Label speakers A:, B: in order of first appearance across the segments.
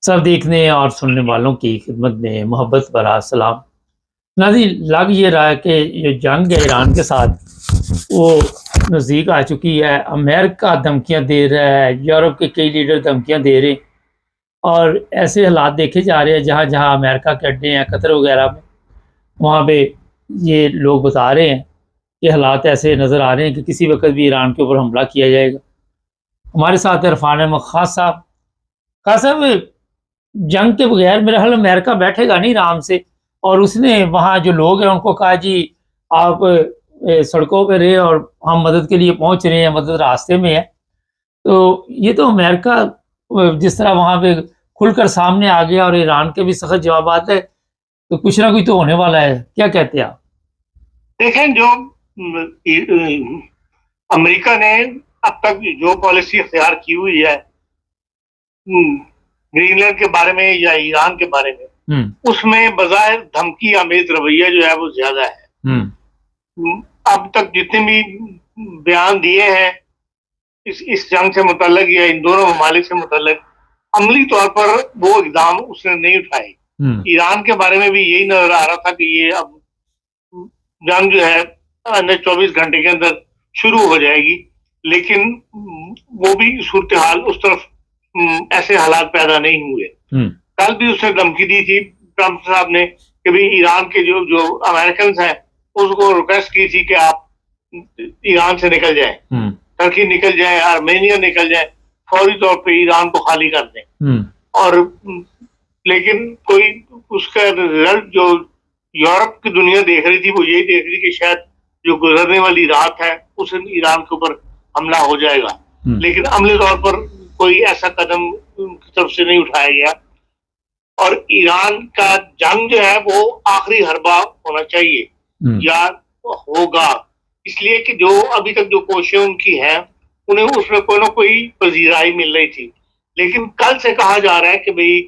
A: सब देखने और सुनने वालों की खिदमत में मोहब्बत भरा सलाम। नाज़रीन, लग ये रहा है कि ये जंग है ईरान के साथ, वो नज़दीक आ चुकी है। अमेरिका धमकियाँ दे रहा है, यूरोप के कई लीडर धमकियाँ दे रहे हैं और ऐसे हालात देखे जा रहे हैं जहाँ जहाँ अमेरिका के अड्डे हैं कतर वगैरह में, वहाँ पे ये लोग बता रहे हैं कि हालात ऐसे नज़र आ रहे हैं कि किसी वक्त भी ईरान के ऊपर हमला किया जाएगा। हमारे साथ इरफान अहमद खास साहब। खास साहब, जंग के बगैर मेरा ख्याल अमेरिका बैठेगा नहीं आराम से, और उसने वहाँ जो लोग हैं उनको कहा जी आप सड़कों पे रहे और हम मदद के लिए पहुंच रहे हैं, मदद रास्ते में है। तो ये तो अमेरिका जिस तरह वहाँ पे खुलकर सामने आ गया और ईरान के भी सख्त जवाब है, तो कुछ ना कुछ तो होने वाला है। क्या कहते हैं आप?
B: देखें, जो अमेरिका ने अब तक जो पॉलिसी अख्तियार की हुई है ग्रीनलैंड के बारे में या ईरान के बारे में, उसमें बजाय धमकी आमेज रवैया जो है वो ज्यादा है। अब तक जितने भी बयान दिए हैं इस जंग से मुतल्लिक या इन दोनों ममालिक से मुतल्लिक, अमली तौर पर वो इकदाम उसने नहीं उठाए। ईरान के बारे में भी यही नजर आ रहा था कि ये अब जंग जो है अंदर 24 घंटे के अंदर शुरू हो जाएगी, लेकिन वो भी सूरत हाल उस तरफ ऐसे हालात पैदा नहीं हुए। कल भी उसने धमकी दी थी ट्रंप साहब ने कि भाई ईरान के जो जो अमेरिकन हैं उसको रिक्वेस्ट की थी कि आप ईरान से निकल जाएं, टर्की निकल जाए, आर्मेनिया निकल जाए, फौरी तौर पे ईरान को खाली कर दें। और लेकिन कोई उसका रिजल्ट जो यूरोप की दुनिया देख रही थी वो यही देख रही कि शायद जो गुजरने वाली रात है उस ईरान के ऊपर हमला हो जाएगा, लेकिन अमली तौर पर कोई ऐसा कदम की तरफ से नहीं उठाया गया। और ईरान का जंग जो है वो आखिरी हरबा होना चाहिए या होगा, इसलिए कि जो अभी तक जो कोशिशें उनकी हैं उन्हें उसमें कोई ना कोई पजीराई मिल रही थी। लेकिन कल से कहा जा रहा है कि भाई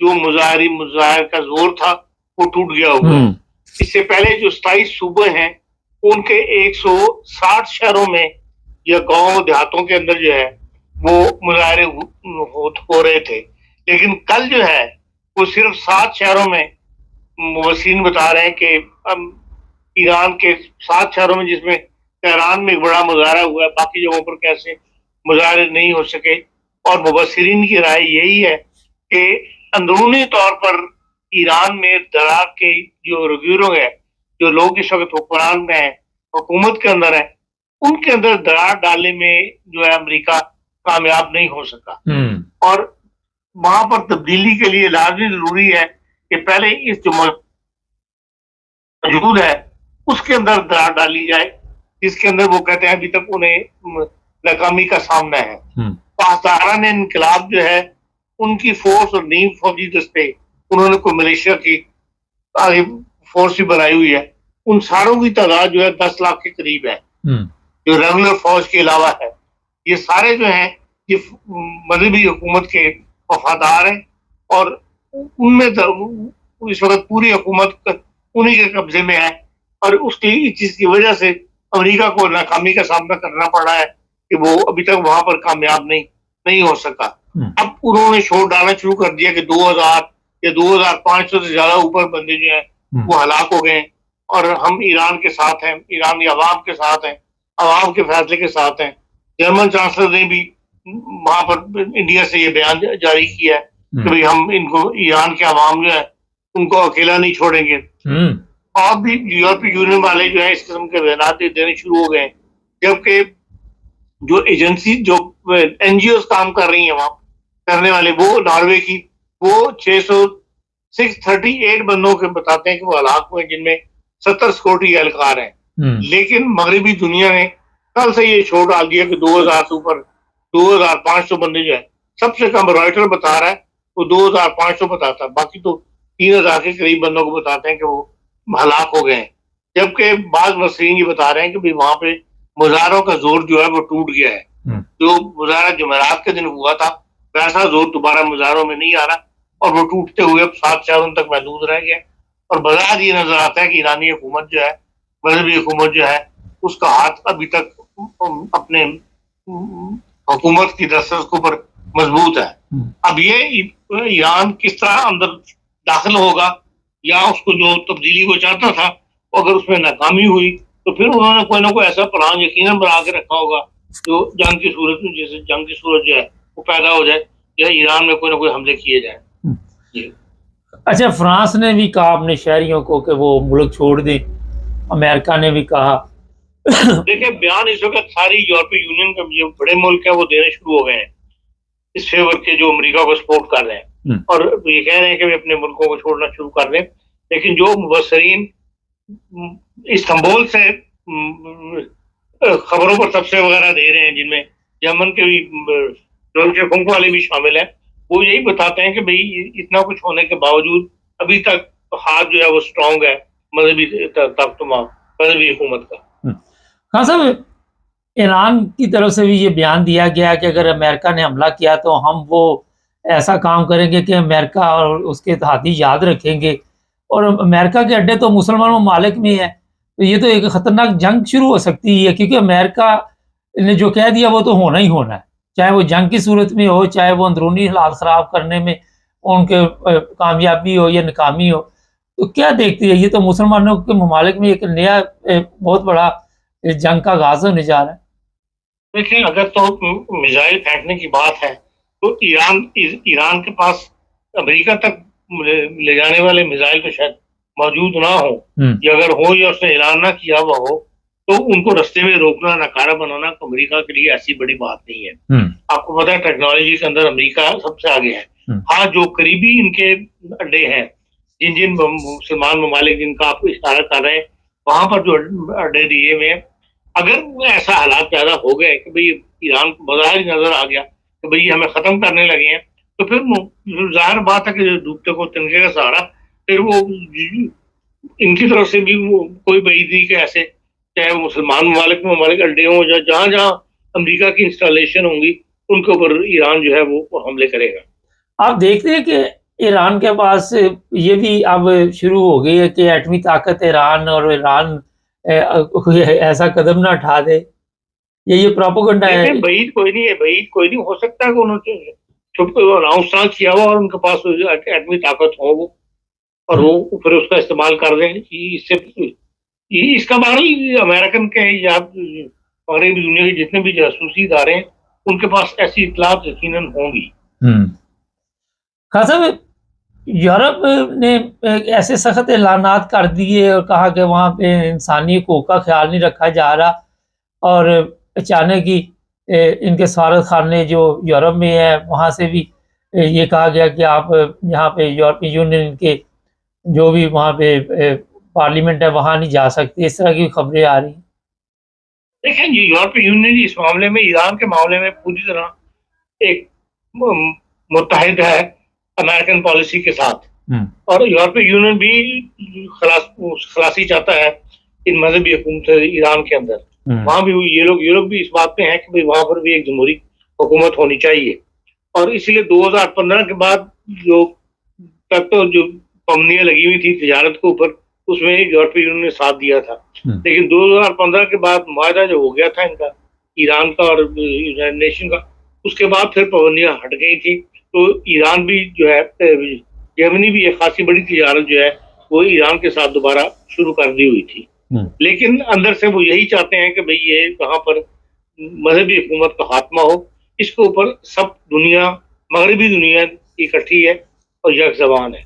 B: जो मुजाहिर का जोर था वो टूट गया हुआ है। इससे पहले जो 27 सूबे हैं उनके 160 शहरों में या गांव देहातों के अंदर जो है वो मुजाहरे हो रहे थे, लेकिन कल जो है वो सिर्फ 7 शहरों में मुवस्सिन बता रहे हैं कि ईरान के 7 शहरों में, जिसमें तेहरान में एक बड़ा मुजाहरा हुआ है, बाकी जगहों पर कैसे मुजाहरे नहीं हो सके। और मुबस्सिरीन की राय यही है कि अंदरूनी तौर पर ईरान में दरार के जो रव्यूरों है, जो लोग इस वक्त हुक्मरान में है, हुकूमत के अंदर है, उनके अंदर दरार डालने में जो है अमेरिका कामयाब नहीं हो सका। और वहां पर तब्दीली के लिए लाजमी जरूरी है कि पहले इस जो मौजूद है उसके अंदर दरार डाली जाए, जिसके अंदर वो कहते हैं अभी तक उन्हें नाकामी का सामना है। पासदारान इनकलाब जो है उनकी फोर्स और नीम फौजी दस्ते, उन्होंने कोई मलेशिया की आगे फोर्स भी बनाई हुई है, उन सारों की तादाद जो है 10 लाख के करीब है, जो रेगुलर फौज के अलावा है। ये सारे जो हैं ये मजहबी हुकूमत के वफादार हैं और उनमें इस वक्त पूरी हुकूमत उन्हीं के कब्जे में है, और उसकी इस चीज की वजह से अमेरिका को नाकामी का सामना करना पड़ा है कि वो अभी तक वहां पर कामयाब नहीं हो सका। अब उन्होंने शोर डालना शुरू कर दिया कि 2000 या 2500 से ज्यादा ऊपर बंदे जो हैं वो हलाक हो गए और हम ईरान के साथ हैं, ईरानी अवाम के साथ हैं, अवाम के फैसले के साथ हैं। जर्मन चांसलर ने भी वहां पर इंडिया से ये बयान जारी किया है कि भाई हम इनको ईरान के अवाम जो है उनको अकेला नहीं छोड़ेंगे। और भी यूरोपीय यूनियन वाले जो है इस किस्म के बयान देने शुरू हो गए, जबकि जो एजेंसी जो एनजीओ काम कर रही है वहां करने वाले, वो नॉर्वे की, वो 638 बंदों के बताते हैं कि वो हलाक हुए, जिनमें 70 सिक्योरिटी एहलकार हैं। लेकिन मगरबी दुनिया ने कल से ये शोर डाल दिया कि 2000 से ऊपर 2500 बंदे जो है, सबसे कम रॉयटर बता रहा है वो 2500 बताता है, बाकी तो 3000 के करीब बंदों को बताते हैं कि वो हलाक हो गए हैं। जबकि बाद मसरीन ये बता रहे हैं कि भाई वहां पे मुजाहरों का जोर जो है वो टूट गया है। जो मुजाहरा जुमेरात के दिन हुआ था वैसा जोर दोबारा मुजाहरों में नहीं आ रहा और वो टूटते हुए अब 7 शहरों तक महदूद रह गया। और बाजार ये नजर आता है कि ईरानी हुकूमत जो है, मजहबी हुकूमत जो है, उसका हाथ अभी तक अपने हुकूमत की दस्तक के ऊपर मजबूत है। अब ये ईरान किस तरह अंदर दाखिल होगा, या उसको जो तब्दीली को चाहता था अगर उसमें नाकामी हुई तो फिर उन्होंने कोई ना कोई ऐसा प्लान यकीनन बना के रखा होगा जो जंग की सूरत में, जैसे जंग की सूरत जो है वो पैदा हो जाए या ईरान में कोई ना कोई हमले किए जाए।
A: अच्छा, फ्रांस ने भी कहा अपने शहरियों को कि वो मुल्क छोड़ दें, अमेरिका ने भी कहा।
B: देखिए, बयान इस वक्त सारी यूरोपीय यूनियन के जो बड़े मुल्क है वो देने शुरू हो गए हैं इस फेवर के, जो अमेरिका को सपोर्ट कर रहे हैं और ये कह रहे हैं कि वे अपने मुल्कों को छोड़ना शुरू कर दें। लेकिन जो मुबसरीन इस्तांबुल से खबरों पर तबसरे वगैरह दे रहे हैं, जिनमें यमन के भी डोल्चे फंक वाले भी शामिल हैं, वो यही बताते हैं कि भाई इतना कुछ होने के बावजूद अभी तक हाथ जो है वो स्ट्रांग है मजहबी मजहबी हुकूमत का।
A: हाँ साहब, ईरान की तरफ से भी ये बयान दिया गया कि अगर अमेरिका ने हमला किया तो हम वो ऐसा काम करेंगे कि अमेरिका और उसके इत्तेहादी याद रखेंगे, और अमेरिका के अड्डे तो मुसलमान ममालिक में है, तो ये तो एक ख़तरनाक जंग शुरू हो सकती है, क्योंकि अमेरिका ने जो कह दिया वो तो होना ही होना है, चाहे वो जंग की सूरत में हो, चाहे वो अंदरूनी हालात ख़राब करने में उनके कामयाबी हो या नाकामी हो। तो क्या देखती है, ये तो मुसलमानों के ममालिक में एक नया बहुत बड़ा जंग का आगाज़ होने जा रहा है।
B: देखिए, अगर तो मिसाइल फेंकने की बात है तो ईरान के पास अमेरिका तक ले जाने वाले मिसाइल तो शायद मौजूद ना हो, या अगर हो या उसने ऐलान ना किया हुआ हो तो उनको रास्ते में रोकना, नकारा बनाना अमेरिका के लिए ऐसी बड़ी बात नहीं है। आपको पता है टेक्नोलॉजी के अंदर अमेरिका सबसे आगे है। हाँ, जो करीबी इनके अड्डे हैं, जिन जिन मुसलमान ममालिक जिनका आप इशारा कर रहे हैं, वहां पर जो अड्डे दिए हुए हैं, अगर ऐसा हालात पैदा हो गए कि भाई ईरान को बज़ाहिर नजर आ गया कि भाई हमें खत्म करने लगे हैं, तो फिर जाहिर बात है कि डूबते को तिनके का सहारा, फिर वो इनकी तरफ से भी वो कोई बईदी के ऐसे, चाहे वो मुसलमान ममालिक अड्डे हों, या जहाँ जहाँ अमेरिका की इंस्टॉलेशन होंगी उनके ऊपर ईरान जो है वो हमले करेगा।
A: आप देखते हैं कि ईरान के पास ये भी अब शुरू हो गई है कि एटमी ताकत ईरान, और ईरान कोई ऐसा कदम ना उठा दे, ये प्रोपेगेंडा है।
B: बईद कोई नहीं हो सकता कि उन्होंने छुप अनाउंस ना किया हुआ और उनके पास एटमी ताकत हो वो, और वो फिर उसका इस्तेमाल कर दें। इससे इसका मतलब अमेरिकन के या मगरबी दुनिया के जितने भी जासूसी इदारे हैं उनके पास ऐसी इत्तलात यकीनन होंगी।
A: खान साहब, यूरोप ने ऐसे सख्त ऐलानात कर दिए और कहा कि वहाँ पे इंसानी हकूक़ का ख्याल नहीं रखा जा रहा, और अचानक ही इनके सफारत खाने जो यूरोप में है वहाँ से भी ये कहा गया कि आप यहाँ पे यूरोपीय यूनियन के जो भी वहाँ पे पार्लियामेंट है वहाँ नहीं जा सकते, इस तरह की खबरें आ रही हैं।
B: देखिए, यूरोपीय यूनियन इस मामले में, ईरान के मामले में पूरी तरह एक मुत्तहिद है अमेरिकन पॉलिसी के साथ, और यूरोपीय यूनियन भी खलासी चाहता है इन मजहबी हुकूमत ईरान के अंदर। वहां भी ये लोग भी इस बात पे हैं कि भाई वहां पर भी एक जमहूरी हुकूमत होनी चाहिए, और इसीलिए 2015 के बाद जो तक तो जो पाबंदियां लगी हुई थी तिजारत के ऊपर, उसमें यूरोपीय यूनियन ने साथ दिया था। लेकिन 2015 के बाद मुआहदा जो हो गया था इनका, ईरान का और यूनाइटेड नेशन का, उसके बाद फिर पाबंदियां हट गई थी। तो ईरान भी जो है, जर्मनी भी एक खासी बड़ी तिजारत जो है वो ईरान के साथ दोबारा शुरू कर दी हुई थी। लेकिन अंदर से वो यही चाहते हैं कि भाई ये वहां पर मजहबी हुकूमत का खात्मा हो, इसके ऊपर सब दुनिया, मगरबी दुनिया इकट्ठी है और एक ज़बान है।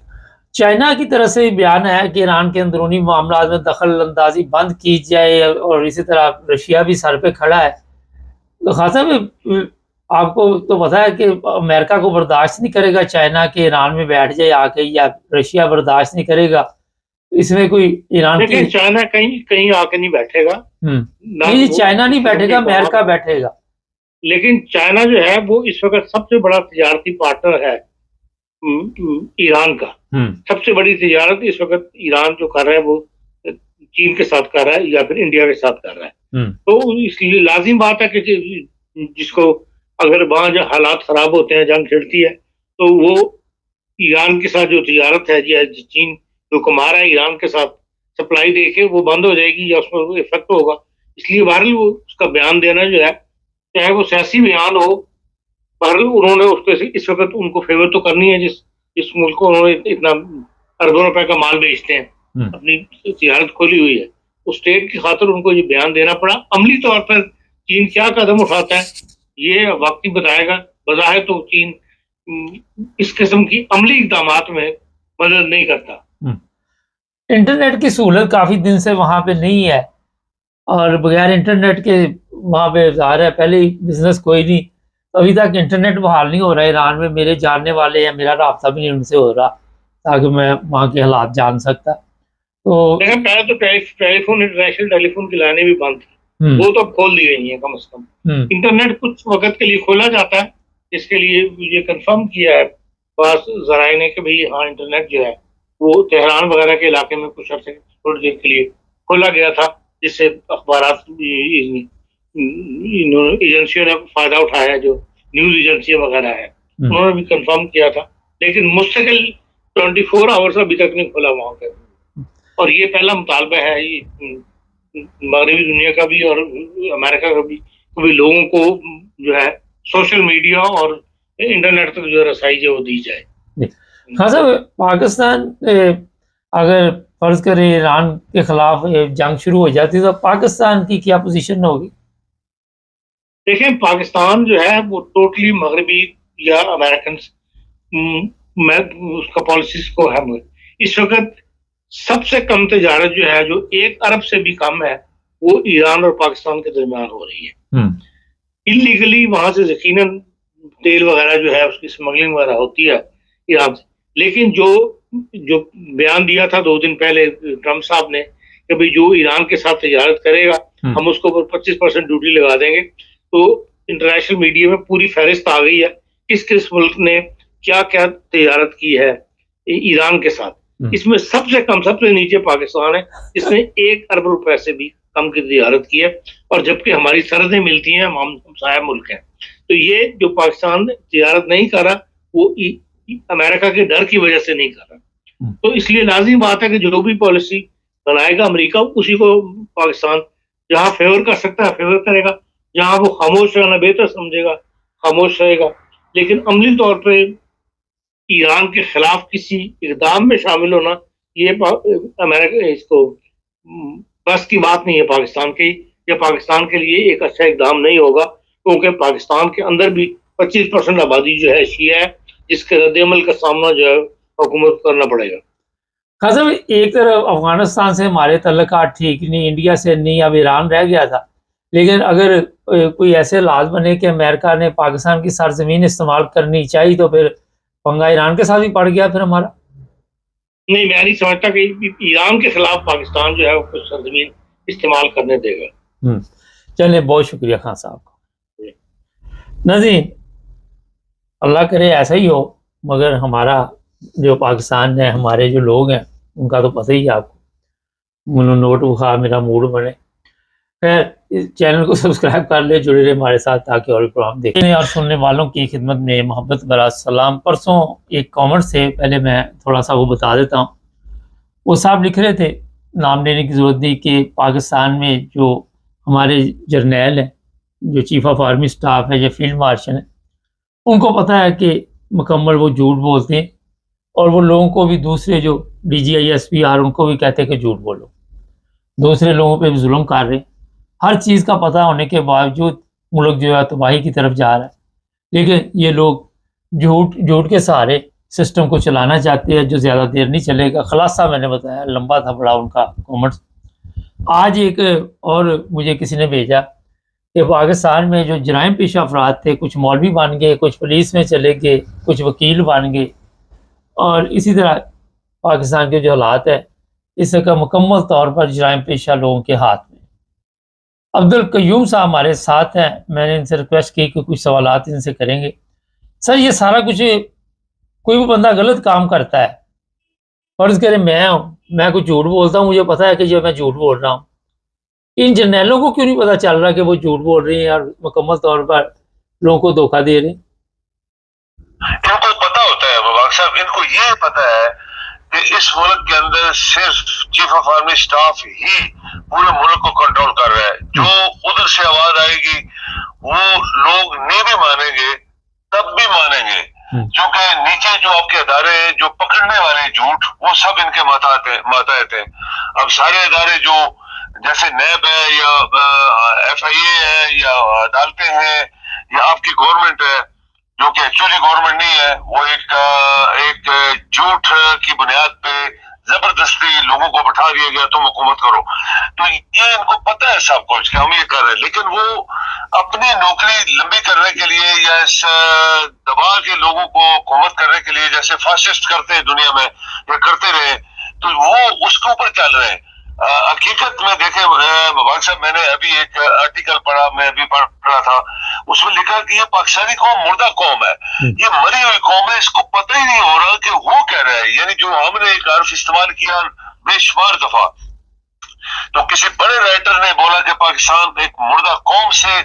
A: चाइना की तरफ से बयान है कि ईरान के अंदरूनी मामला में दखल अंदाजी बंद की जाए, और इसी तरह रशिया भी सर पे खड़ा है। तो खासा में आपको तो पता है कि अमेरिका को बर्दाश्त नहीं करेगा चाइना के ईरान में बैठ जाए आके, या रशिया बर्दाश्त नहीं करेगा, इसमें कोई ईरान की,
B: चाइना कहीं आके नहीं बैठेगा।
A: नहीं, चाइना नहीं बैठेगा, अमेरिका बैठेगा।
B: लेकिन चाइना जो है वो इस वक्त सबसे बड़ा तिजारती पार्टनर है ईरान का। सबसे बड़ी तिजारत इस वक्त ईरान जो कर रहा है वो चीन के साथ कर रहा है या फिर इंडिया के साथ कर रहा है। तो इसलिए लाजिम बात है कि जिसको अगर वहां जो हालात खराब होते हैं, जंग छिड़ती है, तो वो ईरान के साथ जो तिजारत है, चीन जो कमा रहा है ईरान के साथ सप्लाई देके, वो बंद हो जाएगी या उसमें इफेक्ट होगा। इसलिए बहरहाल वो उसका बयान देना जो है, चाहे वो सियासी बयान हो, पर उन्होंने उसको इस वक्त उनको फेवर तो करनी है जिस मुल्क को उन्होंने इतना अरबों रुपए का माल बेचते हैं, अपनी तिजारत खोली हुई है, उस स्टेट की खातिर उनको ये बयान देना पड़ा। अमली तौर पर चीन क्या कदम उठाता है ये वक्त ही बताएगा। बज़ाहिर तो चीन इस किस्म की अमली इक़दामात में मदद नहीं करता।
A: इंटरनेट की सहूलत काफ़ी दिन से वहाँ पे नहीं है, और बगैर इंटरनेट के वहाँ पे ज़ाहिर है पहले ही बिजनेस कोई नहीं, अभी तक इंटरनेट बहाल नहीं हो रहा है ईरान में। मेरे जानने वाले हैं, मेरा राब्ता भी नहीं उनसे हो रहा ताकि मैं वहाँ के हालात जान सकता। तो
B: पहले तो टेलीफोन, इंटरनेशनल टेलीफोन की लाइनें भी बंद थी, वो तो अब खोल दी गई हैं कम से कम। इंटरनेट कुछ वक्त के लिए खोला जाता है, इसके लिए ये कंफर्म किया है पास जराए ने कि भाई हाँ इंटरनेट जो है वो तेहरान वगैरह के इलाके में कुछ अर्से थोड़ी देर के लिए खोला गया था, जिससे अखबारात एजेंसियों ने फायदा उठाया है, जो न्यूज एजेंसियां वगैरह है उन्होंने भी कंफर्म किया था। लेकिन मुस्तकिल 24 आवर्स अभी तक नहीं खोला वहां पे, और ये पहला मुतालबा है ये मगरबी दुनिया का भी और अमेरिका का भी लोगों को जो है सोशल मीडिया और इंटरनेट तक जो रसाई जो दी जाए।
A: हाँ साहब, पाकिस्तान अगर फर्ज करें ईरान के खिलाफ जंग शुरू हो जाती तो पाकिस्तान की क्या पोजीशन होगी?
B: देखें, पाकिस्तान जो है वो टोटली मगरबी या अमेरिकन उसका पॉलिसीज को है। इस वक्त सबसे कम तजारत जो है जो 1 अरब से भी कम है वो ईरान और पाकिस्तान के दरमियान हो रही है। इलीगली वहां से यकीनन तेल वगैरह जो है उसकी स्मगलिंग वगैरह होती है ईरान से। लेकिन जो बयान दिया था 2 दिन पहले ट्रम्प साहब ने कि भाई जो ईरान के साथ तजारत करेगा हम उसको 25% ड्यूटी लगा देंगे, तो इंटरनेशनल मीडिया में पूरी फहरिस्त आ गई है किस किस मुल्क ने क्या क्या तजारत की है ईरान के साथ। इसमें सबसे कम, सबसे नीचे पाकिस्तान है, इसने 1 अरब रुपए से भी कम की तजारत की है, और जबकि हमारी सरहदें मिलती हैं, हम हमसाया मुल्क हैं। तो ये जो पाकिस्तान तजारत नहीं कर रहा वो अमेरिका के डर की वजह से नहीं कर रहा। तो इसलिए लाजिम बात है कि जो भी पॉलिसी बनाएगा अमेरिका उसी को पाकिस्तान जहां फेवर कर सकता है फेवर करेगा, जहां वो खामोश रहना बेहतर समझेगा खामोश रहेगा। लेकिन अमली तौर पर ईरान के खिलाफ किसी इकदाम में शामिल होना ये अमेरिका इसको बस की बात नहीं है पाकिस्तान की, या पाकिस्तान के लिए एक अच्छा इकदाम नहीं होगा, क्योंकि पाकिस्तान के अंदर भी 25% आबादी जो है शिया है, जिसके रद्द-ए-अमल का सामना जो है हुकूमत करना पड़ेगा।
A: खासा एक तरफ अफगानिस्तान से हमारे तल्लुकात ठीक नहीं, इंडिया से नहीं, अब ईरान रह गया था। लेकिन अगर कोई ऐसे हालात बने कि अमेरिका ने पाकिस्तान की सरजमीन इस्तेमाल करनी चाहिए तो फिर पंगा ईरान के साथ ही पड़ गया फिर हमारा।
B: नहीं, मैं नहीं समझता कि ईरान के खिलाफ पाकिस्तान जो है वो सरजमीन इस्तेमाल करने देगा।
A: चलिए, बहुत शुक्रिया खान साहब का। नाज़रीन, अल्लाह करे ऐसा ही हो, मगर हमारा जो पाकिस्तान है, हमारे जो लोग हैं उनका तो पता ही है आपको, मुनो नोट बुखार मेरा मूड बने। खैर, इस चैनल को सब्सक्राइब कर ले, जुड़े रहे हमारे साथ ताकि और प्रोग्राम देखने और सुनने वालों की खिदमत में मोहब्बत भरा सलाम। परसों एक कमेंट से पहले मैं थोड़ा सा वो बता देता हूँ। वो साहब लिख रहे थे, नाम लेने की ज़रूरत नहीं, कि पाकिस्तान में जो हमारे जर्नैल हैं, जो चीफ ऑफ आर्मी स्टाफ है या फील्ड मार्शल है, उनको पता है कि मुकम्मल वो झूठ बोलते हैं, और वो लोगों को भी, दूसरे जो DGI SPR उनको भी कहते हैं कि झूठ बोलो, दूसरे लोगों पे भी जुल्म कर रहे हैं। हर चीज़ का पता होने के बावजूद मुल्क जो है तबाही की तरफ जा रहा है। लेकिन ये लोग झूठ के सहारे सिस्टम को चलाना चाहते हैं, जो ज़्यादा देर नहीं चलेगा। खुलासा मैंने बताया, लंबा था बड़ा उनका कॉमेंट्स। आज एक और मुझे किसी ने भेजा कि पाकिस्तान में जो जराइम पेशा अफराद थे, कुछ मौलवी बन गए, कुछ पुलिस में चले गए, कुछ वकील बन गए, और इसी तरह पाकिस्तान के जो हालात है इसका मुकम्मल तौर पर जराइम पेशा लोगों के हाथ में। अब्दुल कयूम साहब हमारे साथ हैं, मैंने इनसे रिक्वेस्ट की कि कुछ सवालात इनसे करेंगे। सर, ये सारा कुछ, कोई भी बंदा गलत काम करता है, फर्ज करें मैं कुछ झूठ बोलता हूँ, मुझे पता है कि जो मैं झूठ बोल रहा हूँ, इन जर्नैलों को क्यों नहीं पता चल रहा कि वो झूठ बोल रहे हैं और मुकम्मल तौर पर लोगों को धोखा दे रहे हैं?
C: इनको पता होता है मुबारक साहब, इनको ये पता है कि इस मुल्क के अंदर सिर्फ चीफ ऑफ आर्मी स्टाफ ही पूरे मुल्क को कंट्रोल कर रहा है। जो उधर से आवाज आएगी वो लोग नहीं भी मानेंगे, तब भी मानेंगे, क्योंकि नीचे जो आपके अदारे हैं जो पकड़ने वाले झूठ, वो सब इनके माताहत हैं। अब सारे अदारे जो जैसे नैब है या FIA है या अदालतें हैं या आपकी गवर्नमेंट है, जो कि एक्चुअली गवर्नमेंट नहीं है, वो एक झूठ की बुनियाद पे जबरदस्ती लोगों को बैठा दिया गया तुम हुकूमत करो। तो ये इनको पता है सब कुछ कि हम ये कर रहे हैं, लेकिन वो अपनी नौकरी लंबी करने के लिए या इस दबा के लोगों को हुकूमत करने के लिए, जैसे फासिस्ट करते हैं दुनिया में या करते रहे, तो वो उसके ऊपर चल रहे हैं। हकीकत में देखे मुबारक साहब, मैंने अभी एक आर्टिकल पढ़ा, मैं अभी पढ़ रहा था, उसमें लिखा कि ये पाकिस्तानी कौम मुर्दा कौम है, ये मरी हुई कौम है, इसको पता ही नहीं हो रहा कि वो कह रहा है। यानी जो हमने एक हर्फ इस्तेमाल किया बेशुमार दफा, तो किसी बड़े राइटर ने बोला कि पाकिस्तान एक मुर्दा कौम से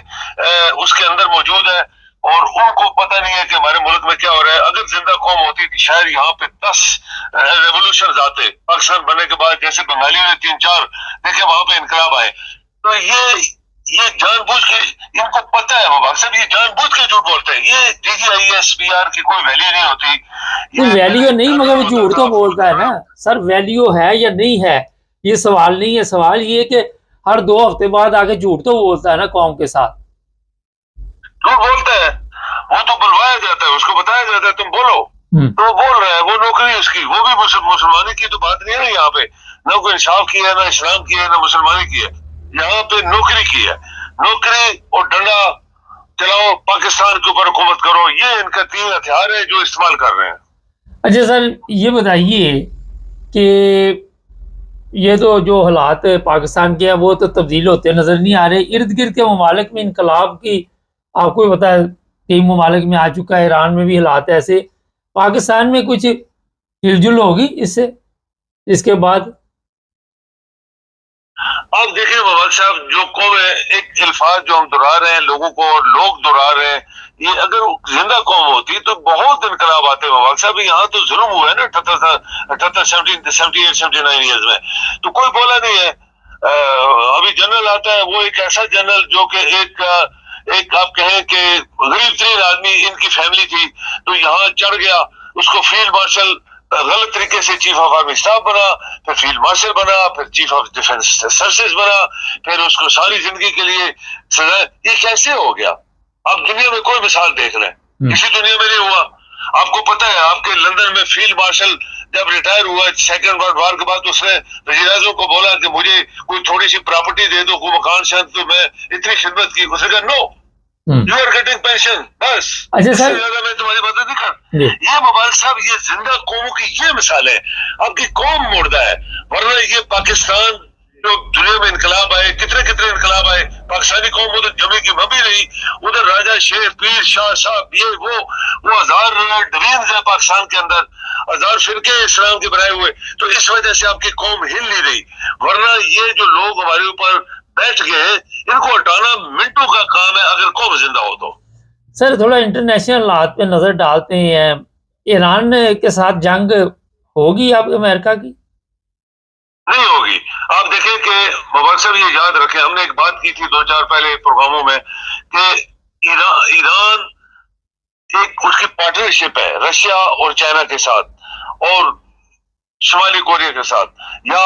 C: उसके अंदर मौजूद है और उनको पता नहीं है कि हमारे मुल्क में क्या हो रहा है। अगर जिंदा कौम होती तो शायद यहाँ पे 10 रेवोल्यूशन आते पाकिस्तान बनने के बाद, जैसे बंगालियों ने 3-4 देखे वहां पे इनकलाब आए। तो ये जानबूझ के, इनको पता है मुबारक साहब, ये जानबूझ के झूठ बोलते हैं। ये DGISPR की कोई वैल्यू नहीं होती,
A: कोई वैल्यू नहीं, मगर वो झूठ तो बोलता है ना सर। वैल्यू है या नहीं है ये सवाल नहीं है, सवाल ये कि हर 2 हफ्ते बाद आके झूठ तो बोलता है ना कौम के साथ।
C: झूठ बोलता है, वो तो बुलवाया जाता है, उसको बताया जाता है तुम बोलो, तो वो बोल रहा है, वो नौकरी उसकी, वो भी मुसलमानी की तो बात नहीं है ना यहाँ पे, ना कोई इंसाफ की है, ना इस्लाम की है, ना मुसलमानी की है, यहाँ पे नौकरी की है। नौकरी और डंडा चलाओ, पाकिस्तान के ऊपर हुकूमत करो, ये इनका 3 हथियार है जो इस्तेमाल कर रहे हैं।
A: अच्छा सर, ये बताइए कि ये तो जो हालात पाकिस्तान के हैं वो तो तब्दील होते नजर नहीं आ रहे। इर्द गिर्द के ममालिक में इनकलाब की आपको भी पता है, कई ममालिक में आ चुका है, ईरान में भी हालात ऐसे। पाकिस्तान में कुछ हिलजुल होगी इससे, इसके बाद?
C: आप देखिए मुबारक साहब, जो कौम है, एक अल्फाज जो हम दोहरा रहे हैं लोगों को और लोग दोहरा रहे हैं, ये अगर जिंदा कौम होती तो बहुत इनकलाब आते हैं मुबारक साहब। यहाँ तो जुल्म हुआ है ना 78-79 ईयर्स में, तो कोई बोला नहीं है। अभी जनरल आता है, वो एक ऐसा जनरल जो कि एक आप कहें कि गरीब तरीन आदमी, इनकी फैमिली थी, तो यहाँ चढ़ गया, उसको फील्ड मार्शल गलत तरीके से चीफ ऑफ आर्मी स्टाफ बना, फिर फील्ड मार्शल बना, फिर चीफ ऑफ डिफेंस सर्विसेज बना, फिर उसको सारी जिंदगी के लिए सजा। ये कैसे हो गया? आप दुनिया में कोई मिसाल देख रहे हैं, किसी दुनिया में नहीं हुआ। आपको पता है, आपके लंदन में फील्ड मार्शल जब रिटायर हुआ सेकेंड वर्ल्ड वॉर के बाद, उसने वज़ीर-ए-आज़म को बोला कि मुझे कोई थोड़ी सी प्रॉपर्टी दे दो, कोई मकान शायद, तो मैं इतनी खिदमत की। उसने कहा no, you are getting pension, बस।
A: अच्छा सर,
C: मैं तुम्हारी मदद नहीं कर। ये मुबारक साहब, ये जिंदा कौमों की ये मिसाल है। आपकी कौम मुर्दा है, वरना ये पाकिस्तान जो दुनिया में इनकलाब आए, कितने इनकलाब आए, पाकिस्तानी कौम उधर जमी की मबी रही, उधर राजा शेर पीर शाह साहब, ये वो 1000 डिवीजन है पाकिस्तान के अंदर, 1000 फिरके इस्लाम के बनाए हुए। तो इस वजह से आपकी कौम हिल नहीं रही, वरना ये जो लोग हमारे ऊपर बैठ गए, इनको हटाना मिनटों का काम है अगर कौम जिंदा हो तो।
A: सर थोड़ा इंटरनेशनल हालात पे नजर डालते हैं, ईरान के साथ जंग होगी अब अमेरिका की?
C: नहीं होगी। आप देखें कि मुबारक साहब, ये याद रखें, हमने एक बात की थी 2-4 पहले प्रोग्रामों में कि ईरान एक उसकी पार्टनरशिप है रशिया और चाइना के साथ और शुमाली कोरिया के साथ या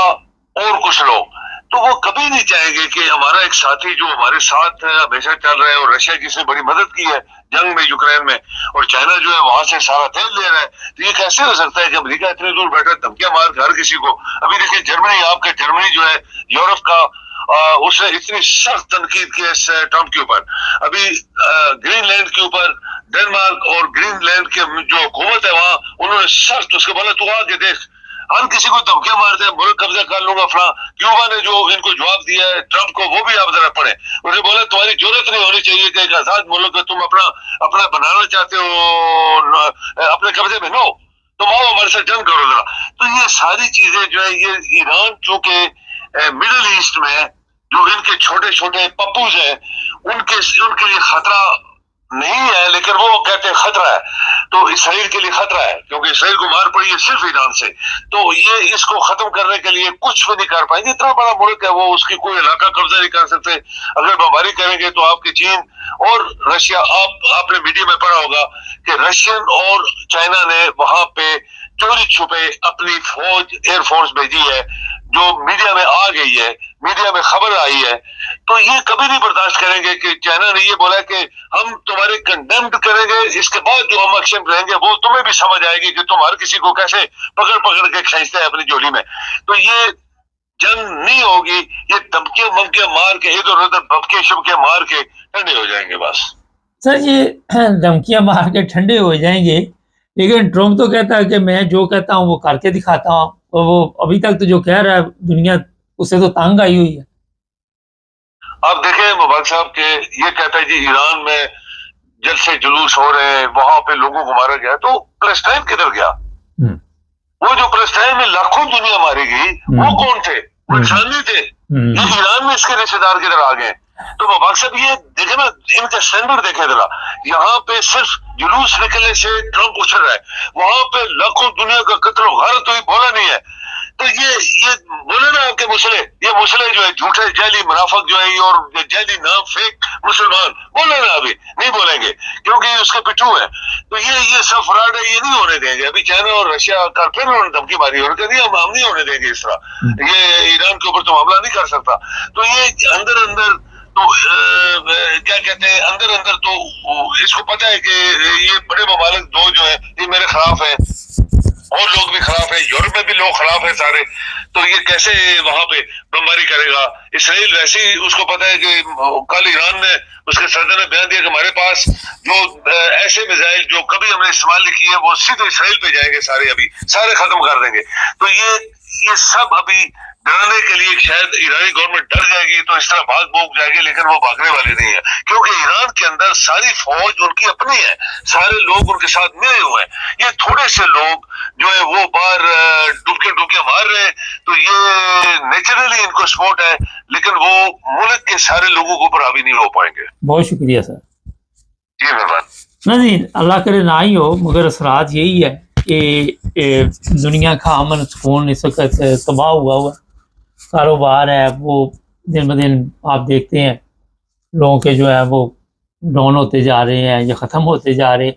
C: और कुछ लोग, तो वो कभी नहीं चाहेंगे कि हमारा एक साथी जो हमारे साथ हमेशा चल रहा है, और रशिया की इसने बड़ी मदद की है जंग में यूक्रेन में, और चाइना जो है वहां से सारा तेल ले रहा है, तो ये कैसे हो सकता है कि अमेरिका इतनी दूर बैठा धमकियां मार के हर किसी को। अभी देखिए जर्मनी, आपके जर्मनी जो है यूरोप का, उसने इतनी सख्त तनकीद की इस ट्रंप के ऊपर। अभी ग्रीनलैंड के ऊपर डेनमार्क और ग्रीनलैंड के जो हुकूमत है वहां, उन्होंने सख्त उसके बोला तू आके देख, हर किसी को धमकियां मारते हैं, मुल्क कब्जा कर लूंगा फला। क्यूबा ने जो इनको जवाब दिया है ट्रंप को, वो भी आप जरा पढ़े। उन्हें बोला तुम्हारी जरूरत नहीं होनी चाहिए कि एक आजाद मुल्क तुम अपना बनाना चाहते हो अपने कब्जे में, नो, तुम आओ हमारे साथ जंग करो जरा। तो ये सारी चीजें जो है, ये ईरान चूंकि मिडिल ईस्ट में जो इनके छोटे छोटे पप्पूज हैं, उनके लिए खतरा नहीं है, लेकिन वो कहते हैं खतरा है, तो इसराइल के लिए खतरा है, क्योंकि इसराइल को मार पड़ी है सिर्फ ईरान से, तो ये इसको खत्म करने के लिए कुछ भी नहीं कर पाएंगे। इतना बड़ा मुल्क है वो, उसकी कोई इलाका कब्जा नहीं कर सकते। अगर बमबारी करेंगे तो आपके चीन और रशिया, आपने मीडिया में पढ़ा होगा कि रशियन और चाइना ने वहां पे चोरी छुपे अपनी फौज, एयरफोर्स भेजी है, जो मीडिया में आ गई है, मीडिया में खबर आई है। तो ये कभी नहीं बर्दाश्त करेंगे कि चाइना ने ये बोला कि हम तुम्हारे कंडेम्ड करेंगे, इसके बाद जो हम एक्शन लेंगे वो तुम्हें भी समझ आएगी कि तुम हर किसी को कैसे पकड़ पकड़ के खींचते हैं अपनी झोली में। तो ये जंग नहीं होगी, ये धमकियां ममकियां मार के, इधर उधर धमकियां शमकियां मार के ठंडे हो जाएंगे बस।
A: सर ये धमकियां मार के ठंडे हो जाएंगे, लेकिन ट्रम्प तो कहता है कि मैं जो कहता हूँ वो करके दिखाता हूँ, और वो अभी तक तो जो कह रहा है दुनिया उससे तो तंग आई हुई है।
C: आप देखें मुबारक साहब के ये कहता है जी ईरान में जल से जुलूस हो रहे हैं, वहां पे लोगों को मारा गया, तो पैलेस्टाइन किधर गया? वो जो पैलेस्टाइन में लाखों दुनिया मारी गई वो कौन थे? वो इंसान नहीं थे। ये ईरान में इसके रिश्तेदार किधर आ गए? तो मुबारक साहब ये देखे ना, इनका स्टैंडर्ड देखे जरा, यहाँ पे सिर्फ जुलूस निकलने से ट्रम्प उछल रहा है, वहां पे लाखों दुनिया का कत्ल गारत हुई, बोला नहीं है। तो ये बोले ना आपके मुसले, ये मुसले जो है झूठे जैली मुनाफक जो है और जैली नाम फेक मुसलमान, बोले ना अभी नहीं बोलेंगे क्योंकि ये उसके पिट्ठू है। तो ये सब फ्रॉड है, ये नहीं होने देंगे। अभी चाइना और रशिया का फिर उन्होंने धमकी मारी और कह दिया हम नहीं होने देंगे इस तरह, ये ईरान के ऊपर तो हमला नहीं कर सकता। तो ये अंदर अंदर तो क्या कहते हैं, अंदर अंदर तो इसको पता है कि ये बड़े ममालिक दो जो है ये मेरे खिलाफ है, और लोग भी खिलाफ है, यूरोप में भी लोग खिलाफ है सारे। तो ये कैसे वहां पे बमबारी करेगा? इसराइल वैसे ही उसको पता है कि कल ईरान ने, उसके सदर ने बयान दिया कि हमारे पास जो ऐसे मिसाइल जो कभी हमने इस्तेमाल नहीं किए वो सीधे इसराइल पे जाएंगे, सारे अभी सारे खत्म कर देंगे। तो ये सब अभी डराने के लिए शायद ईरानी गवर्नमेंट डर जाएगी तो इस तरह भाग भूग जाएगी, लेकिन वो भागने वाले नहीं है, क्योंकि ईरान के अंदर सारी फौज उनकी अपनी है, सारे लोग उनके साथ मिले हुए हैं। ये थोड़े से लोग जो है वो बाहर डुबके मार रहे हैं, तो ये नेचुरली इनको सपोर्ट है, लेकिन वो मुल्क के सारे लोगों के ऊपर हावी नहीं हो पाएंगे।
A: बहुत शुक्रिया सर।
C: जी मेहरबान।
A: नहीं अल्लाह करे ना ही हो, मगर असरात यही है कि दुनिया का अमन सुकून इस वक्त तबाह हुआ कारोबार है वो दिन ब दिन आप देखते हैं लोगों के जो है वो डाउन होते जा रहे हैं या ख़त्म होते जा रहे हैं।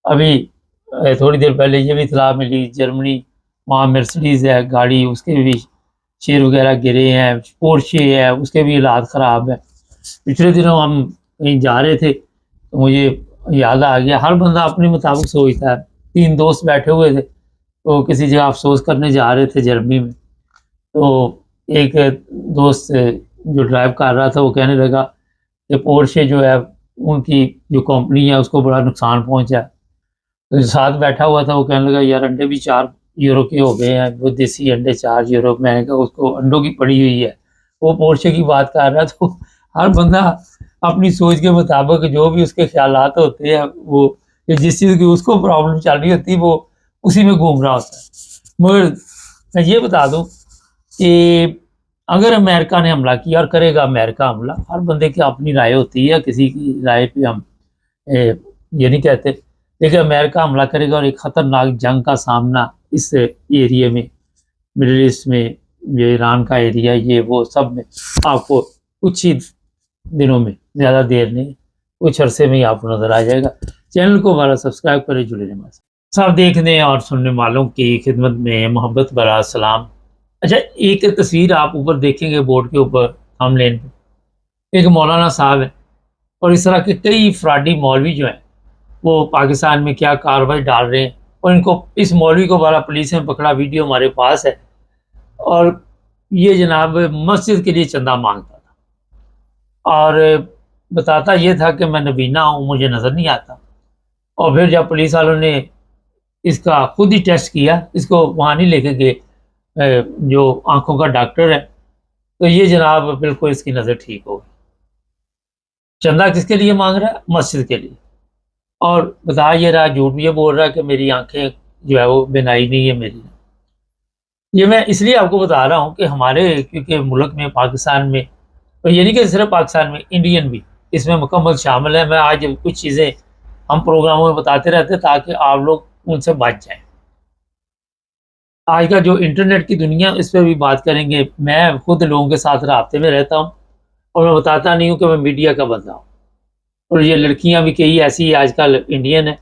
A: अभी थोड़ी देर पहले ये भी इतला मिली, जर्मनी वहाँ मर्सिडीज़ है गाड़ी, उसके भी शेयर वगैरह गिरे हैं, पोर्शे है उसके भी हालात ख़राब है। पिछले दिनों हम कहीं जा रहे थे तो मुझे याद आ गया, हर बंदा अपने मुताबिक सोचता है। 3 दोस्त बैठे हुए थे तो किसी जगह अफसोस करने जा रहे थे जर्मनी में, तो एक दोस्त जो ड्राइव कर रहा था वो कहने लगा कि पोर्शे जो है उनकी जो कंपनी है उसको बड़ा नुकसान पहुंचा। तो साथ बैठा हुआ था वो कहने लगा यार अंडे भी 4 यूरो के हो गए हैं, वो देसी अंडे 4 यूरो। मैंने कहा उसको अंडों की पड़ी हुई है, वो पोर्शे की बात कर रहा। तो हर बंदा अपनी सोच के मुताबिक जो भी उसके ख्यालात होते हैं वो जिस चीज़ की उसको प्रॉब्लम चल रही होती है वो उसी में घूम रहा होता है। मगर मैं ये बता दूं कि अगर अमेरिका ने हमला किया और करेगा अमेरिका हमला, हर बंदे की अपनी राय होती है, किसी की राय पे हम ये नहीं कहते, लेकिन अमेरिका हमला करेगा और एक ख़तरनाक जंग का सामना इस एरिया में, मिडिल ईस्ट में, ये ईरान का एरिया, ये वो सब में आपको कुछ ही दिनों में, ज़्यादा देर नहीं, कुछ अरसे में ही आपको नज़र आ जाएगा। चैनल को हमारा सब्सक्राइब करें, जुड़े रहें। सब देखने और सुनने वालों की खिदमत में मोहब्बत भरा सलाम। अच्छा, एक तस्वीर आप ऊपर देखेंगे बोर्ड के ऊपर थंबनेल पे, एक मौलाना साहब है और इस तरह के कई फ्रॉडी मौलवी जो हैं वो पाकिस्तान में क्या कार्रवाई डाल रहे हैं। और इनको, इस मौलवी को बारा पुलिस ने पकड़ा, वीडियो हमारे पास है, और ये जनाब मस्जिद के लिए चंदा मांगता था और बताता ये था कि मैं नबीना हूँ, मुझे नज़र नहीं आता। और फिर जब पुलिस वालों ने इसका खुद ही टेस्ट किया, इसको वहाँ नहीं लेके गए जो आंखों का डॉक्टर है, तो ये जनाब बिल्कुल इसकी नज़र ठीक हो गई। चंदा किसके लिए मांग रहा है? मस्जिद के लिए। और बता ये रहा, झूठ भी ये बोल रहा है कि मेरी आंखें जो है वो बिनाई नहीं है मेरी। ये मैं इसलिए आपको बता रहा हूँ कि हमारे, क्योंकि मुल्क में, पाकिस्तान में, और ये नहीं कि सिर्फ पाकिस्तान में, इंडियन भी इसमें मुकम्मल शामिल है। मैं आज कुछ चीज़ें हम प्रोग्रामों में बताते रहते हैं ताकि आप लोग उनसे बच जाएं। आज का जो इंटरनेट की दुनिया, इस पर भी बात करेंगे। मैं खुद लोगों के साथ राब्ते में रहता हूँ और मैं बताता नहीं हूँ कि मैं मीडिया का बंदा हूँ। और ये लड़कियाँ भी कई ऐसी आजकल इंडियन है,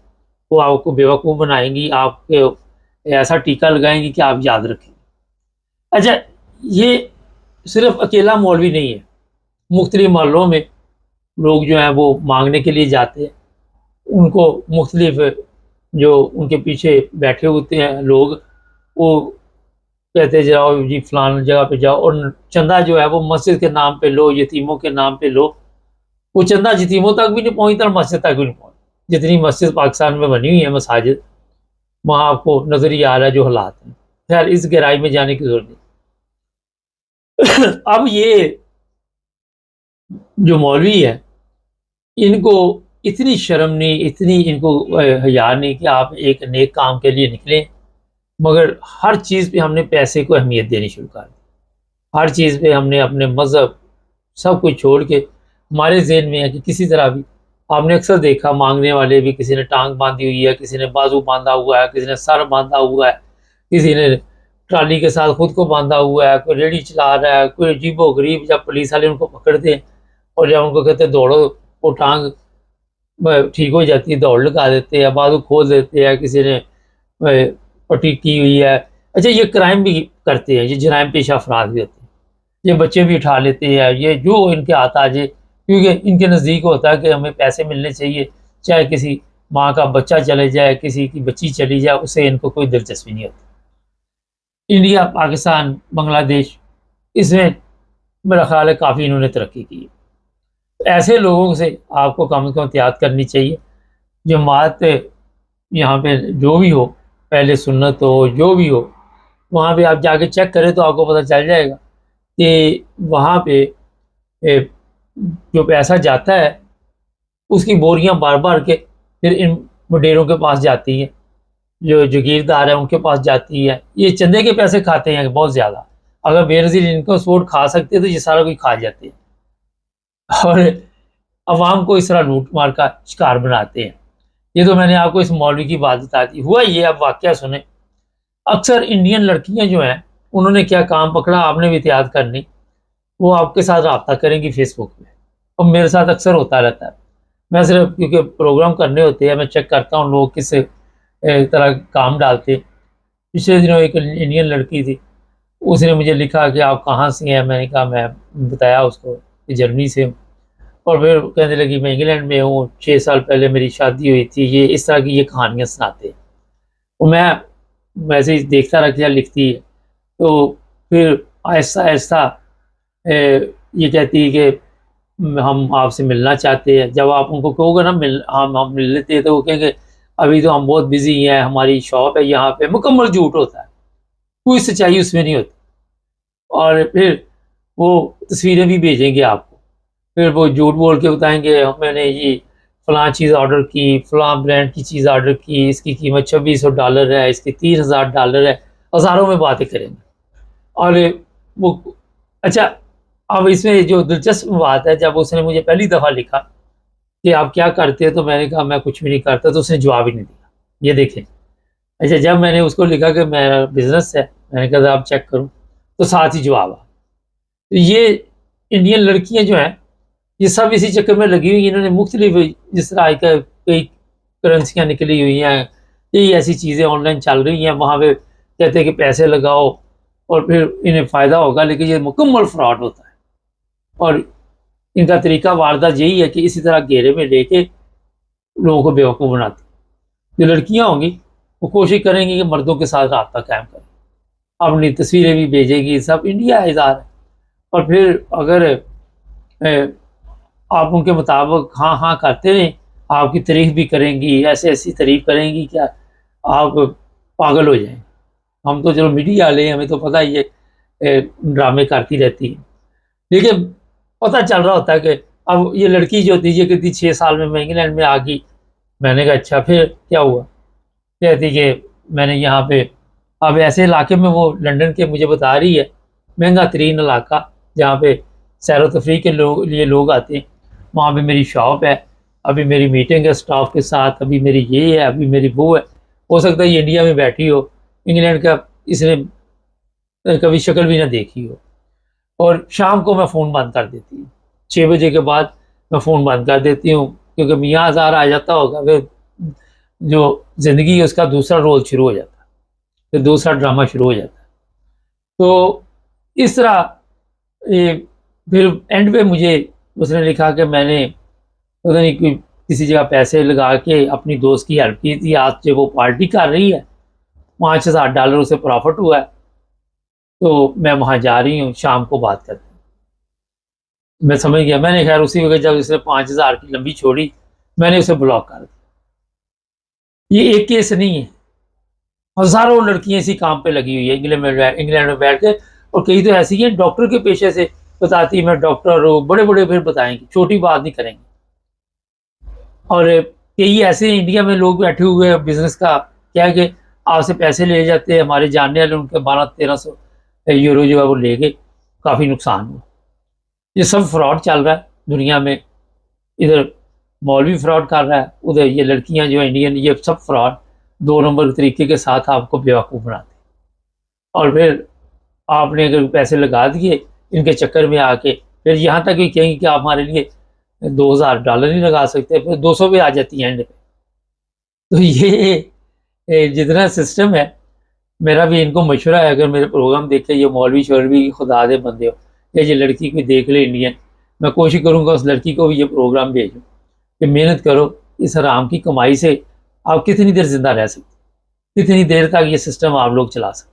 A: वो आपको बेवकूफ़ बनाएंगी, आपके ऐसा टीका लगाएंगी कि आप याद रखेंगे। अच्छा, ये सिर्फ अकेला मौलवी नहीं है, मुख्तलिफ मोहल्लों में लोग जो हैं वो मांगने के लिए जाते हैं। उनको मुख्तलिफ जो उनके पीछे बैठे होते हैं लोग, वो कहते हैं जाओ जी फलान जगह पे जाओ, और चंदा जो है वो मस्जिद के नाम पे लो, यतीमों के नाम पे लो। वो चंदा यतीमों तक भी नहीं पहुँचता, मस्जिद तक भी नहीं पहुँचता। जितनी मस्जिद पाकिस्तान में बनी हुई है मसाजिद, वहाँ आपको नजर ही आ रहा है जो हालात हैं। खैर, इस गहराई में जाने की जरूरत नहीं। अब ये जो मौलवी है, इनको इतनी शर्म नहीं, इतनी इनको हया नहीं कि आप एक नेक काम के लिए निकलें, मगर हर चीज़ पे हमने पैसे को अहमियत देनी शुरू कर दी। हर चीज़ पे हमने अपने मज़हब सब कुछ छोड़ के, हमारे ज़हन में है कि किसी तरह भी, आपने अक्सर देखा मांगने वाले भी, किसी ने टांग बांधी हुई है, किसी ने बाजू बांधा हुआ है, किसी ने सर बांधा हुआ है, किसी ने ट्राली के साथ खुद को बांधा हुआ है, कोई रेडी चला रहा है, कोई अजीबो गरीब। जब पुलिस वाले उनको पकड़ते हैं और जब उनको कहते हैं दौड़ो, वो टांग ठीक हो जाती है, दौड़ लगा देते हैं, बाजू खोल देते हैं, किसी ने पट्टी की हुई है। अच्छा, ये क्राइम भी करते हैं, ये जराइम पेशा अफराद भी होते हैं, ये बच्चे भी उठा लेते हैं, ये जो इनके हाथ आ जाए, क्योंकि इनके नज़दीक होता है कि हमें पैसे मिलने चाहिए, चाहे किसी माँ का बच्चा चले जाए, किसी की बच्ची चली जाए, उससे इनको कोई दिलचस्पी नहीं होती। इंडिया, पाकिस्तान, बांग्लादेश, इसमें मेरा ख्याल है काफ़ी इन्होंने तरक्की की है। ऐसे लोगों से आपको कम से कम एहतियात करनी चाहिए। जमात यहाँ पे जो भी हो, पहले सुन्नत हो, जो भी हो, वहाँ पे आप जाके चेक करें तो आपको पता चल जाएगा कि वहाँ पे जो पैसा जाता है उसकी बोरियां बार बार के फिर इन मुडेरों के पास जाती हैं, जो जागीरदार है उनके पास जाती है। ये चंदे के पैसे खाते हैं बहुत ज़्यादा। अगर बेनज़ीर इनकम सपोर्ट खा सकते तो ये सारा कुछ खा जाते हैं और अवाम को इस तरह लूट मार का शिकार बनाते हैं। ये तो मैंने आपको इस मौलवी की बात बता दी। हुआ ये, अब वाक़या सुने। अक्सर इंडियन लड़कियां जो हैं, उन्होंने क्या काम पकड़ा, आपने भी एहतियात करनी। वो आपके साथ रब्ता करेंगी फेसबुक पे, और मेरे साथ अक्सर होता रहता है। मैं सिर्फ क्योंकि प्रोग्राम करने होते हैं, मैं चेक करता हूँ लोग किस तरह काम डालते। पिछले दिनों एक इंडियन लड़की थी, उसने मुझे लिखा कि आप कहाँ से हैं। मैंने कहा, मैं बताया उसको कि जर्मनी से हूँ। और फिर कहने लगी मैं इंग्लैंड में हूँ, 6 साल पहले मेरी शादी हुई थी। ये इस तरह की ये कहानियाँ सुनाते हैं। तो मैं वैसे ही देखता रह क्या लिखती है। तो फिर आहिस्ता आहिस्ता ये कहती है कि हम आपसे मिलना चाहते हैं। जब आप उनको कहोगे ना हम मिल लेते हैं, तो वो कहेंगे अभी तो हम बहुत बिजी हैं, हमारी शॉप है यहाँ पे। मुकम्मल झूठ होता है, कोई सच्चाई उसमें नहीं होती। और फिर वो तस्वीरें भी भेजेंगे आपको, फिर वो झूठ बोल के बताएंगे मैंने ये फ़लाँ चीज़ ऑर्डर की, फ़लाँ ब्रांड की चीज़ ऑर्डर की, इसकी कीमत $2600 है, इसकी $3000 है। हज़ारों में बातें करेंगे। और वो अच्छा, अब इसमें जो दिलचस्प बात है, जब उसने मुझे पहली दफ़ा लिखा कि आप क्या करते हैं, तो मैंने कहा मैं कुछ भी नहीं करता, तो उसने जवाब ही नहीं दिया। ये देखें। अच्छा, जब मैंने उसको लिखा कि मेरा बिज़नेस है, मैंने कहा आप चेक करूँ, तो साथ ही जवाब आ। तो ये इंडियन लड़कियां जो हैं, ये सब इसी चक्कर में लगी हुई। इन्होंने मुख्तलिफ, जिस तरह आजकल कई करेंसियाँ निकली हुई हैं, कई ऐसी चीज़ें ऑनलाइन चल रही हैं, वहाँ पे कहते हैं कि पैसे लगाओ और फिर इन्हें फ़ायदा होगा, लेकिन ये मुकम्मल फ्रॉड होता है। और इनका तरीका वारदात यही है कि इसी तरह घेरे में लेके लोगों को बेवकूफ़ बनाते। जो लड़कियां होंगी वो कोशिश करेंगी कि मर्दों के साथ राब्ता कायम करें, अपनी तस्वीरें भी भेजेगी, सब इंडिया इज़हार है। और फिर अगर आप उनके मुताबिक हाँ हाँ करते रहें, आपकी तारीफ़ भी करेंगी, ऐसे ऐसी तारीफ़ करेंगी क्या आप पागल हो जाएं। हम तो चलो मीडिया वाले, हमें तो पता ही है ड्रामे करती रहती है, लेकिन पता चल रहा होता है कि अब ये लड़की जो थी, ये कहती 6 साल में मैं इंग्लैंड में आ गई। मैंने कहा अच्छा फिर क्या हुआ? कहती कि मैंने यहाँ पे, अब ऐसे इलाके में, वो लंदन के मुझे बता रही है, महंगा तरीन इलाका जहाँ पे सैर व तफरीह के लिए लोग आते हैं, वहाँ पे मेरी शॉप है, अभी मेरी मीटिंग है स्टाफ के साथ, अभी मेरी ये है, अभी मेरी वो है। हो सकता है ये इंडिया में बैठी हो, इंग्लैंड का इसने कभी शक्ल भी ना देखी हो। और शाम को मैं फ़ोन बंद कर देती हूँ, 6 बजे के बाद मैं फ़ोन बंद कर देती हूँ, क्योंकि मियाँ हज़ार आ जाता होगा, फिर जो ज़िंदगी है उसका दूसरा रोल शुरू हो जाता है, फिर दूसरा ड्रामा शुरू हो जाता है। तो इस तरह ये फिर एंड पे मुझे उसने लिखा कि मैंने पता नहीं किसी जगह पैसे लगा के अपनी दोस्त की हेल्प की थी, आज जब वो पार्टी कर रही है, $5,000 उसे प्रॉफिट हुआ है, तो मैं वहाँ जा रही हूँ, शाम को बात करते हैं। मैं समझ गया, मैंने खैर उसी वक्त जब उसने 5,000 की लंबी छोड़ी, मैंने उसे ब्लॉक कर दिया। ये एक केस नहीं है, हज़ारों लड़कियाँ इसी काम पे लगी हुई है इंग्लैंड में बैठ के, और कई तो ऐसी हैं डॉक्टर के पेशे से बताती है मैं डॉक्टर हूँ, बड़े बड़े फिर बताएंगे, छोटी बात नहीं करेंगे। और कई ऐसे इंडिया में लोग बैठे हुए हैं बिजनेस का, क्या है कि आपसे पैसे ले जाते हैं, हमारे जानने वाले उनके 1200-1300 यूरो जो है वो ले गए, काफ़ी नुकसान हुआ। ये सब फ्रॉड चल रहा है दुनिया में, इधर मौलवी फ्रॉड कर रहा है, उधर ये लड़कियां जो इंडियन, ये सब फ्रॉड 2 नंबर के तरीके के साथ आपको बेवकूफ़ बनाते। और फिर आपने अगर पैसे लगा दिए इनके चक्कर में आके, फिर यहाँ तक भी कहेंगे कि आप हमारे लिए $2,000 नहीं लगा सकते, फिर 200 पे आ जाती है एंड पे। तो ये जितना सिस्टम है, मेरा भी इनको मशवरा है, अगर मेरे प्रोग्राम देखे ये मौलवी शौलवी खुदा दे बंदे हो, या ये लड़की कोई देख ले इंडियन, मैं कोशिश करूँगा उस लड़की को भी ये प्रोग्राम भेजूँ कि मेहनत करो, इस हराम की कमाई से आप कितनी देर जिंदा रह सकते, कितनी देर तक ये सिस्टम आप लोग चला सकते।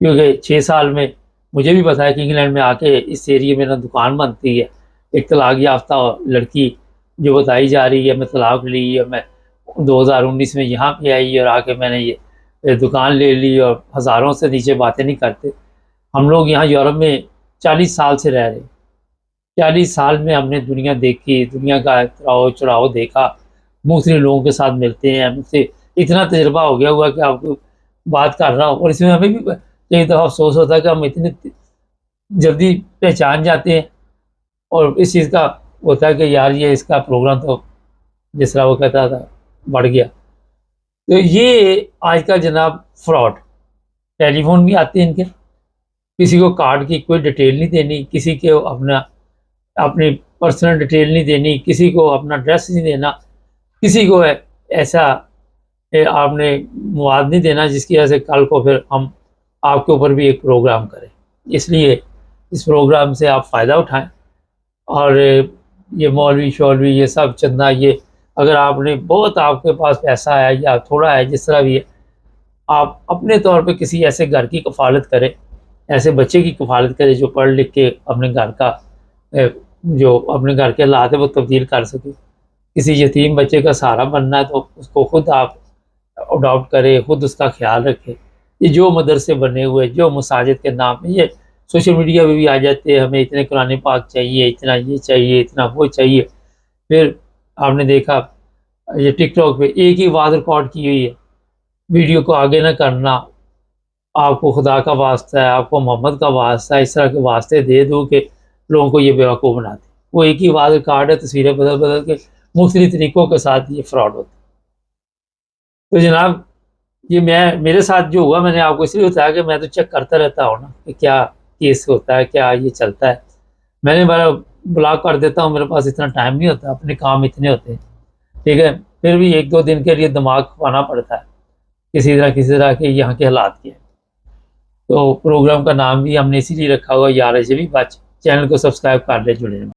A: क्योंकि 6 साल में मुझे भी पता है कि इंग्लैंड में आके इस एरिए में ना दुकान बनती है, एक तलाक याफ्ता लड़की जो बताई जा रही है, मैं तलाक ली है, मैं 2019 में यहाँ पे आई और आके मैंने ये दुकान ले ली, और हज़ारों से नीचे बातें नहीं करते। हम लोग यहाँ यूरोप में 40 साल से रह रहे हैं, 40 साल में हमने दुनिया देखी, दुनिया का उतराव चढ़ाव देखा, मुख्तलिफ लोगों के साथ मिलते हैं, मुझसे इतना तजर्बा हो गया हुआ कि आपको बात कर रहा हूँ। और इसमें हमें भी कई दफ़ा अफसोस होता है कि हम इतने जल्दी पहचान जाते हैं, और इस चीज़ का होता है कि यार ये इसका प्रोग्राम तो जिस तरह वो कहता था बढ़ गया। तो ये आजकल जनाब फ्रॉड, टेलीफोन भी आते हैं इनके, किसी को कार्ड की कोई डिटेल नहीं देनी, किसी को अपनी पर्सनल डिटेल नहीं देनी, किसी को अपना एड्रेस नहीं देना, किसी को ऐसा आपने मुआवजा नहीं देना जिसकी वजह से कल को फिर हम आपके ऊपर भी एक प्रोग्राम करें। इसलिए इस प्रोग्राम से आप फ़ायदा उठाएं। और ये मौलवी शौलवी ये सब चंदा, ये अगर आपने बहुत आपके पास पैसा है या थोड़ा है, जिस तरह भी है, आप अपने तौर पे किसी ऐसे घर की कफ़ालत करें, ऐसे बच्चे की कफ़ालत करें जो पढ़ लिख के अपने घर का जो अपने घर के हालात है वो तब्दील कर सके। किसी यतीम बच्चे का सहारा बनना है तो उसको खुद आप अडॉप्ट करें, खुद उसका ख्याल रखें। ये जो मदरसे बने हुए, जो मसाजिद के नाम पे, ये सोशल मीडिया पे भी आ जाते हैं, हमें इतने कुरान पाक चाहिए, इतना ये चाहिए, इतना वो चाहिए। फिर आपने देखा ये टिकटॉक पे एक ही आवाज़ रिकॉर्ड की हुई है, वीडियो को आगे ना करना, आपको खुदा का वास्ता है, आपको मोहम्मद का वास्ता है, इस तरह के वास्ते दे दो कि लोगों को ये बेवकूफ़ बनाते। वो एक ही आवाज़ रिकॉर्ड है, तस्वीरें बदल बदल के मुख्तलिफ तरीक़ों के साथ ये फ्रॉड होता है। तो जनाब ये मेरे साथ जो हुआ, मैंने आपको इसलिए बताया कि मैं तो चेक करता रहता हूँ ना कि क्या केस होता है, क्या ये चलता है। मैंने बार ब्लॉक कर देता हूँ, मेरे पास इतना टाइम नहीं होता, अपने काम इतने होते हैं, ठीक है। फिर भी 1-2 दिन के लिए दिमाग खपाना पड़ता है किसी तरह के यहाँ के हालात के। तो प्रोग्राम का नाम भी हमने इसीलिए रखा हुआ यार अजबी बात। चैनल को सब्सक्राइब कर ले, जुड़े।